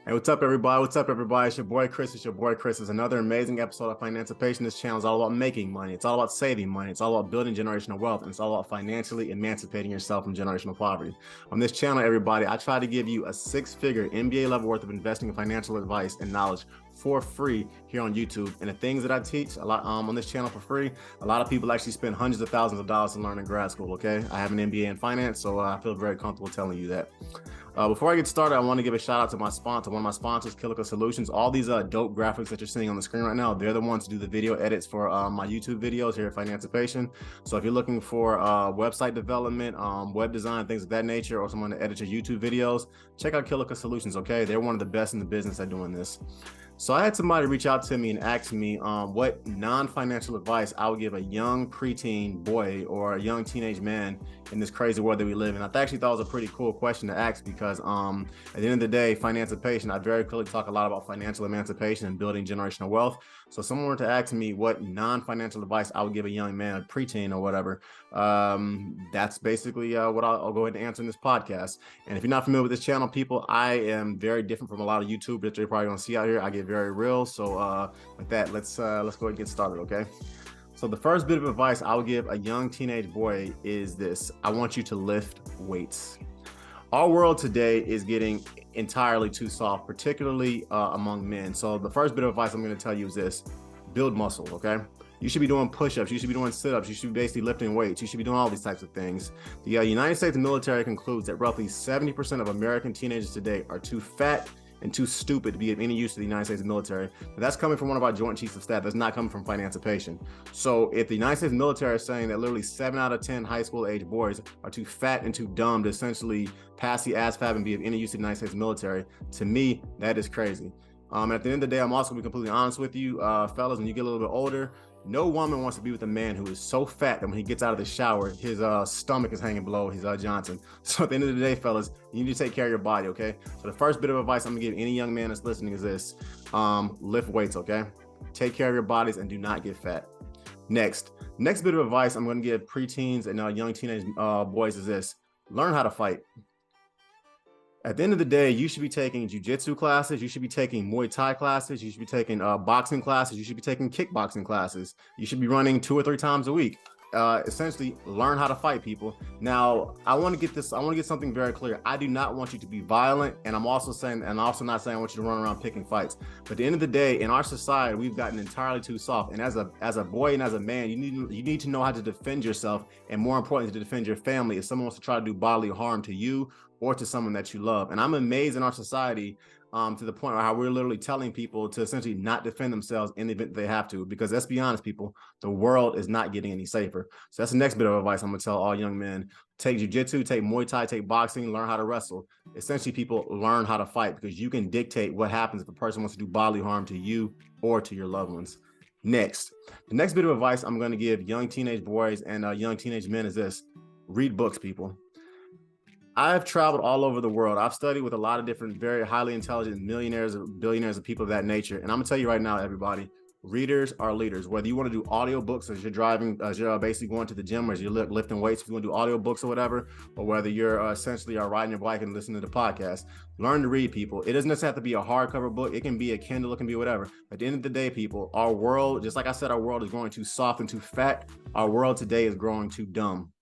Hey, what's up, everybody? What's up, everybody? It's your boy Chris. It's your boy Chris. It's another amazing episode of Financipation. This channel is all about making money. It's all about saving money. It's all about building generational wealth. And it's all about financially emancipating yourself from generational poverty. On this channel, everybody, I try to give you a six-figure MBA level worth of investing and financial advice and knowledge for free here on YouTube. And the things that I teach a lot on this channel for free, a lot of people actually spend hundreds of thousands of dollars to learn in grad school, okay? I have an MBA in finance, so I feel very comfortable telling you that. Before I get started, I want to give a shout out to my sponsor, one of my sponsors, Kilico Solutions. All these dope graphics that you're seeing on the screen right now, they're the ones to do the video edits for my YouTube videos here at Financipation. So if you're looking for website development, web design, things of that nature, or someone to edit your YouTube videos, check out Kilico Solutions, okay? They're one of the best in the business at doing this. So I had somebody reach out to me and ask me what non-financial advice I would give a young preteen boy or a young teenage man in this crazy world that we live in. I actually thought it was a pretty cool question to ask because at the end of the day, Financipation, I very clearly talk a lot about financial emancipation and building generational wealth. So someone were to ask me what non-financial advice I would give a young man, a preteen or whatever, that's basically what I'll go ahead and answer in this podcast. And if you're not familiar with this channel, people, I am very different from a lot of YouTube that you're probably gonna see out here. I get very real. So with that, let's go ahead and get started, okay? So the first bit of advice I would give a young teenage boy is this: I want you to lift weights. Our world today is getting entirely too soft, particularly among men. So the first bit of advice I'm going to tell you is this: build muscle, okay? You should be doing push-ups, you should be doing sit-ups, you should be basically lifting weights, you should be doing all these types of things. The United States military concludes that roughly 70% of American teenagers today are too fat and too stupid to be of any use to the United States military. But that's coming from one of our Joint Chiefs of Staff. That's not coming from Financipation. So if the United States military is saying that literally 7 out of 10 high school age boys are too fat and too dumb to essentially pass the ASVAB and be of any use to the United States military, to me, that is crazy. At the end of the day, I'm also going to be completely honest with you, fellas, when you get a little bit older, no woman wants to be with a man who is so fat that when he gets out of the shower, his stomach is hanging below his Johnson. So at the end of the day, fellas, you need to take care of your body, okay? So the first bit of advice I'm gonna give any young man that's listening is this: lift weights, okay? Take care of your bodies and do not get fat. Next bit of advice I'm gonna give preteens and young teenage boys is this: learn how to fight. At the end of the day, you should be taking jiu-jitsu classes, you should be taking Muay Thai classes, you should be taking boxing classes, you should be taking kickboxing classes, you should be running 2 or 3 times a week. Essentially, learn how to fight, people. Now, I want to get something very clear. I do not want you to be violent, and I'm also not saying I want you to run around picking fights. But at the end of the day, in our society, we've gotten entirely too soft. And as a boy and as a man, you need to know how to defend yourself, and more importantly, to defend your family if someone wants to try to do bodily harm to you or to someone that you love. And I'm amazed in our society to the point where how we're literally telling people to essentially not defend themselves in the event they have to, because let's be honest, people, the world is not getting any safer. So that's the next bit of advice I'm gonna tell all young men: take jiu-jitsu, take Muay Thai, take boxing, learn how to wrestle. Essentially, people, learn how to fight, because you can dictate what happens if a person wants to do bodily harm to you or to your loved ones. The next bit of advice I'm gonna give young teenage boys and young teenage men is this: read books, people. I've traveled all over the world. I've studied with a lot of different, very highly intelligent millionaires, billionaires, and people of that nature. And I'm gonna tell you right now, everybody, readers are leaders. Whether you want to do audiobooks as you're driving, as you're basically going to the gym, or as you're lifting weights, if you want to do audiobooks or whatever, or whether you're essentially riding your bike and listening to the podcast, learn to read, people. It doesn't necessarily have to be a hardcover book. It can be a Kindle, it can be whatever. At the end of the day, people, our world, just like I said, our world is growing too soft and too fat. Our world today is growing too dumb.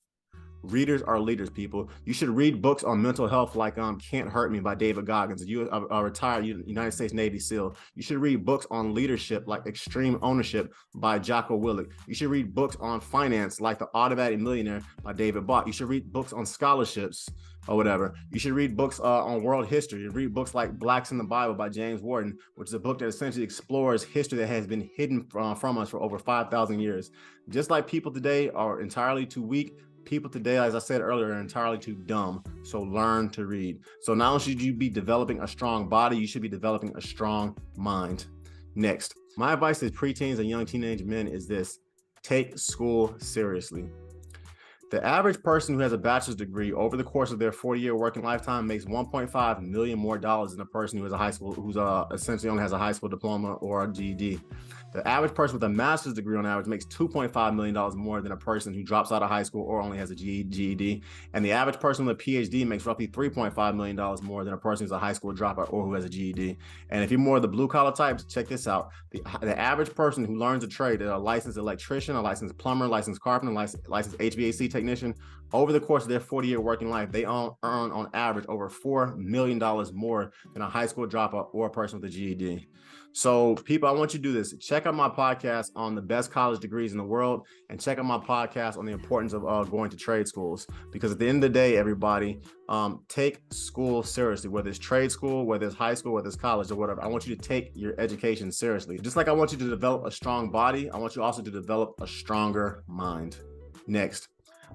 Readers are leaders, people. You should read books on mental health like Can't Hurt Me by David Goggins, a retired United States Navy SEAL. You should read books on leadership like Extreme Ownership by Jocko Willink. You should read books on finance like The Automatic Millionaire by David Bach. You should read books on scholarships or whatever. You should read books on world history. You read books like Blacks in the Bible by James Warden, which is a book that essentially explores history that has been hidden from us for over 5,000 years. Just like people today are entirely too weak, people today, as I said earlier, are entirely too dumb. So learn to read. So not only should you be developing a strong body, you should be developing a strong mind. Next, my advice to preteens and young teenage men is this: take school seriously. The average person who has a bachelor's degree over the course of their 40-year working lifetime makes $1.5 million more than a person who has a high school, who's essentially only has a high school diploma or a GED. The average person with a master's degree on average makes $2.5 million more than a person who drops out of high school or only has a GED. And the average person with a PhD makes roughly $3.5 million more than a person who's a high school dropout or who has a GED. And if you're more of the blue collar types, check this out. The average person who learns a trade, a licensed electrician, a licensed plumber, licensed carpenter, licensed HVAC technician, over the course of their 40-year working life, they earn on average over $4 million more than a high school dropout or a person with a GED. So people, I want you to do this. Check out my podcast on the best college degrees in the world, and check out my podcast on the importance of going to trade schools. Because at the end of the day, everybody, take school seriously, whether it's trade school, whether it's high school, whether it's college or whatever. I want you to take your education seriously. Just like I want you to develop a strong body, I want you also to develop a stronger mind. Next.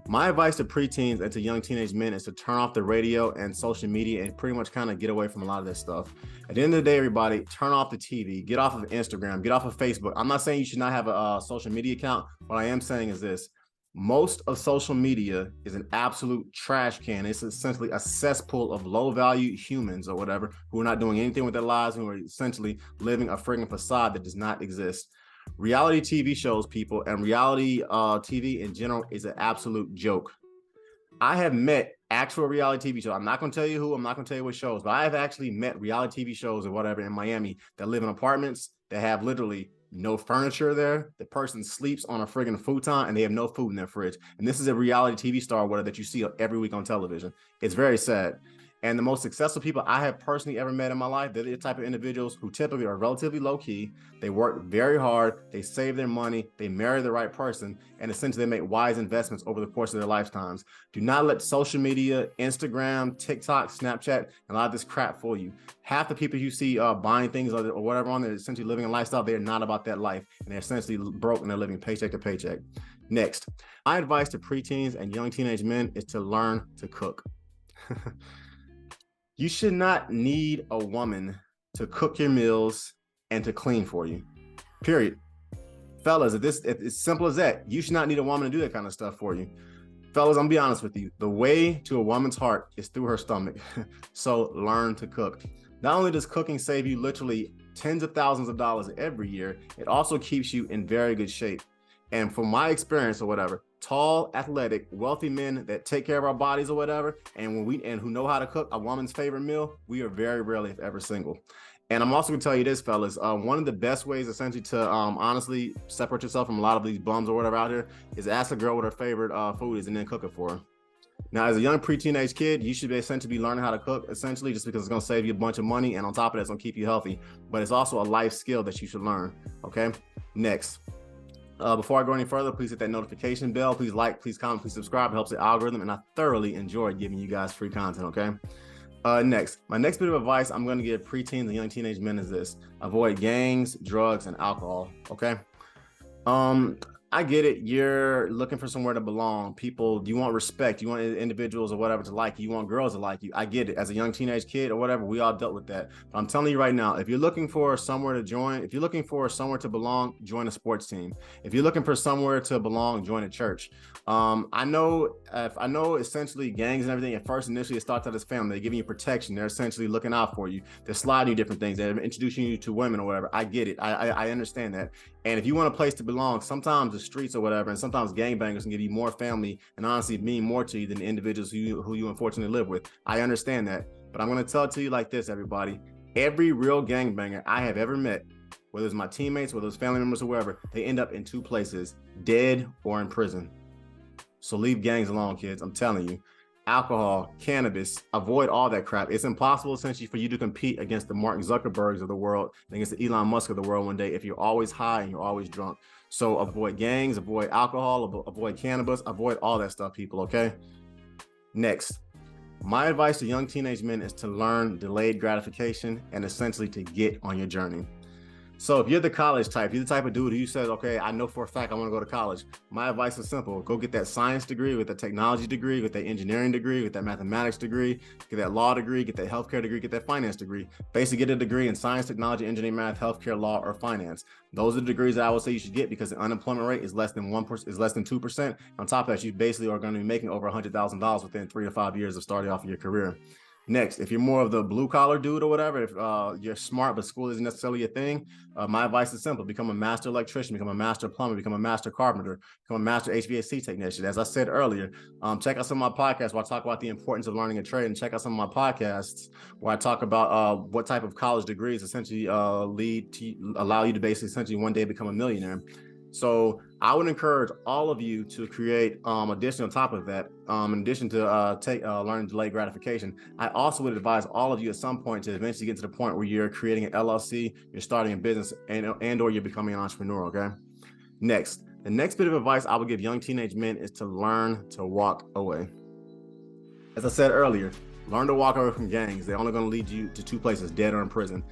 My advice to preteens and to young teenage men is to turn off the radio and social media and pretty much kind of get away from a lot of this stuff. At the end of the day, everybody, turn off the TV, get off of Instagram, get off of Facebook. I'm not saying you should not have a social media account. What I am saying is this: most of social media is an absolute trash can. It's essentially a cesspool of low value humans or whatever who are not doing anything with their lives, who are essentially living a friggin' facade that does not exist. Reality TV shows, people, and reality TV in general is an absolute joke. I have met actual reality TV shows. I'm not going to tell you who, I'm not going to tell you what shows, but I have actually met reality TV shows or whatever in Miami that live in apartments that have literally no furniture there. The person sleeps on a friggin' futon and they have no food in their fridge. And this is a reality TV star or whatever that you see every week on television. It's very sad. And the most successful people I have personally ever met in my life, they're the type of individuals who typically are relatively low key. They work very hard. They save their money. They marry the right person. And essentially they make wise investments over the course of their lifetimes. Do not let social media, Instagram, TikTok, Snapchat, and a lot of this crap fool you. Half the people you see buying things or whatever on there, essentially living a lifestyle, they're not about that life. And they're essentially broke and they're living paycheck to paycheck. Next, my advice to preteens and young teenage men is to learn to cook. You should not need a woman to cook your meals and to clean for you, period. Fellas, if it's simple as that, you should not need a woman to do that kind of stuff for you. Fellas, I'm gonna be honest with you. The way to a woman's heart is through her stomach. So learn to cook. Not only does cooking save you literally tens of thousands of dollars every year, it also keeps you in very good shape. And from my experience or whatever, tall, athletic, wealthy men that take care of our bodies or whatever, and who know how to cook a woman's favorite meal, we are very rarely, if ever, single. And I'm also gonna tell you this, fellas, one of the best ways essentially to honestly separate yourself from a lot of these bums or whatever out here is ask a girl what her favorite food is and then cook it for her. Now, as a young pre-teenage kid, you should essentially be learning how to cook, essentially, just because it's going to save you a bunch of money, and on top of that, it's going to keep you healthy. But it's also a life skill that you should learn, okay? Next. Before I go any further, please hit that notification bell. Please like, please comment, please subscribe. It helps the algorithm, and I thoroughly enjoy giving you guys free content, okay? Next, my next bit of advice I'm going to give preteens and young teenage men is this: avoid gangs, drugs, and alcohol, okay? I get it. You're looking for somewhere to belong. People, you want respect. You want individuals or whatever to like you. You want girls to like you. I get it. As a young teenage kid or whatever, we all dealt with that. But I'm telling you right now, if you're looking for somewhere to join, if you're looking for somewhere to belong, join a sports team. If you're looking for somewhere to belong, join a church. I know essentially gangs and everything at first initially it starts out as family. They're giving you protection. They're essentially looking out for you. They're sliding you different things. They're introducing you to women or whatever. I get it. I understand that. And if you want a place to belong, sometimes the streets or whatever, and sometimes gangbangers can give you more family and honestly mean more to you than the individuals who you unfortunately live with. I understand that. But I'm going to tell it to you like this, everybody. Every real gangbanger I have ever met, whether it's my teammates, whether it's family members or whoever, they end up in two places: dead or in prison. So leave gangs alone, kids. I'm telling you. Alcohol, cannabis, avoid all that crap. It's impossible essentially for you to compete against the markzuckerbergs of the world and against the Elon Musk of the world one day if you're always high and you're always drunk. So avoid gangs, avoid alcohol, avoid cannabis, avoid all that stuff, people, okay? Next, my advice to young teenage men is to learn delayed gratification and essentially to get on your journey. So if you're the college type, you're the type of dude who says, okay, I know for a fact I want to go to college. My advice is simple. Go get that science degree, with that technology degree, with that engineering degree, with that mathematics degree, get that law degree, get that healthcare degree, get that finance degree. Basically get a degree in science, technology, engineering, math, healthcare, law, or finance. Those are the degrees that I would say you should get, because the unemployment rate is less than 1%, is less than 2%. On top of that, you basically are going to be making over $100,000 within 3 to 5 years of starting off your career. Next, if you're more of the blue collar dude or whatever, if you're smart but school isn't necessarily your thing, my advice is simple: become a master electrician, become a master plumber, become a master carpenter, become a master HVAC technician. As I said earlier, check out some of my podcasts where I talk about the importance of learning a trade, and check out some of my podcasts where I talk about what type of college degrees essentially allow you to basically essentially one day become a millionaire. So I would encourage all of you to create addition on top of that, in addition to learning delayed gratification. I also would advise all of you at some point to eventually get to the point where you're creating an LLC, you're starting a business, and or you're becoming an entrepreneur, okay? Next, the next bit of advice I would give young teenage men is to learn to walk away. As I said earlier, learn to walk away from gangs. They're only going to lead you to two places: dead or in prison.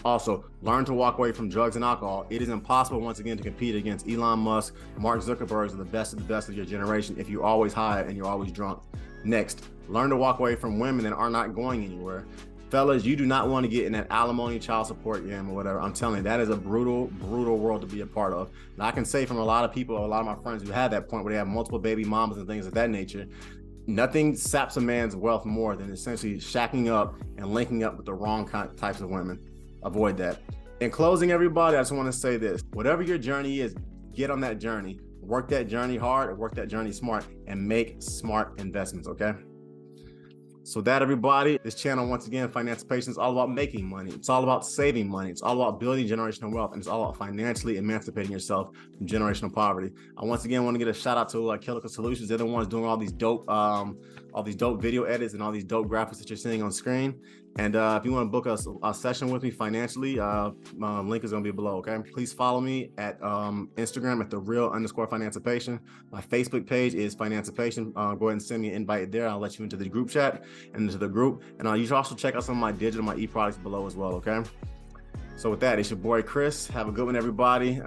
Also, learn to walk away from drugs and alcohol. It is impossible, once again, to compete against Elon Musk, Mark Zuckerberg, and the best of your generation if you're always high and you're always drunk. Next, learn to walk away from women that are not going anywhere. Fellas, you do not want to get in that alimony, child support game or whatever. I'm telling you, that is a brutal, brutal world to be a part of. And I can say from a lot of people, a lot of my friends who have that point where they have multiple baby mamas and things of that nature, nothing saps a man's wealth more than essentially shacking up and linking up with the wrong types of women. Avoid that. In closing, everybody, I just want to say this: whatever your journey is, get on that journey, work that journey hard, work that journey smart, and make smart investments, okay? So that, everybody, this channel, once again, Financipation, is all about making money. It's all about saving money. It's all about building generational wealth, and it's all about financially emancipating yourself from generational poverty. I once again want to get a shout out to Killical Solutions. They're the ones doing all these dope video edits and all these dope graphics that you're seeing on screen. And if you want to book a session with me financially, link is going to be below, okay? Please follow me at Instagram at @thereal_Financipation. My Facebook page is Financipation. Go ahead and send me an invite there. I'll let you into the group chat and into the group. And you should also check out some of my digital, my e-products below as well, okay? So with that, it's your boy Chris. Have a good one, everybody.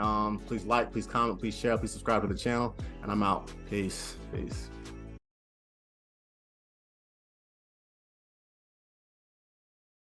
Please like, please comment, please share, please subscribe to the channel. And I'm out. Peace. Peace.